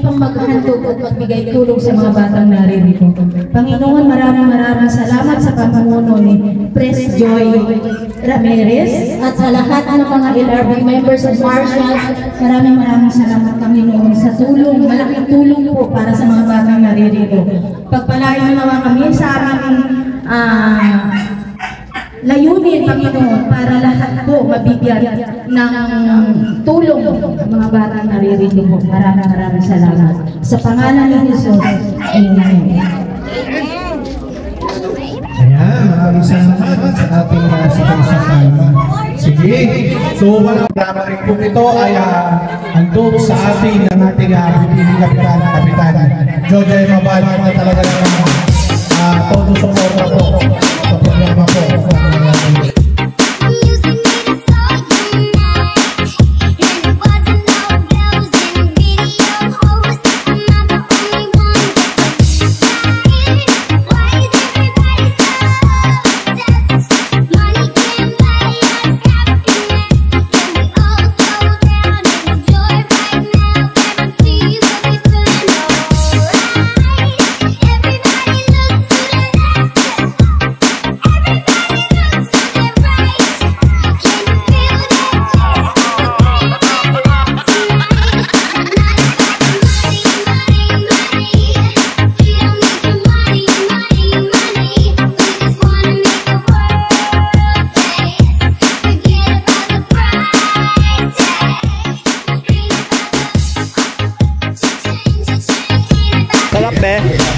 pang maghandog at magbigay tulong sa mga batang naririto. Panginoon, maraming salamat sa pamumuno ni Pres Joy Ramirez at sa lahat ng mga LRB members at marshals. Maraming salamat, Panginoon, sa tulong, malaking tulong po para sa mga batang naririto. Pagpalain mo naman kami sa aming layunin, Panginoon, para lahat po mabigyan ng tulong ng mga batang naririto po. Maraming salamat. Sa pangalan ni Jesus, Amen. Ayan, maraming salamat sa ating sakay. Sige, so walang programa rin po ito ay handog sa ating ng ating kapitan Jojoy Mabal na talaga naman todo suporta po sa programa po.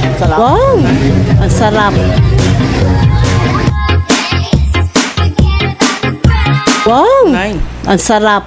Sarap. Wow! Ang sarap. Wow! Ang sarap.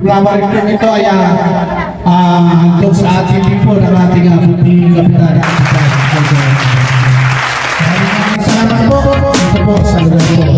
Programa rin ito ay handog sa ating tipo ng ating kapitan. Salamat po. Ito po sa lugar po.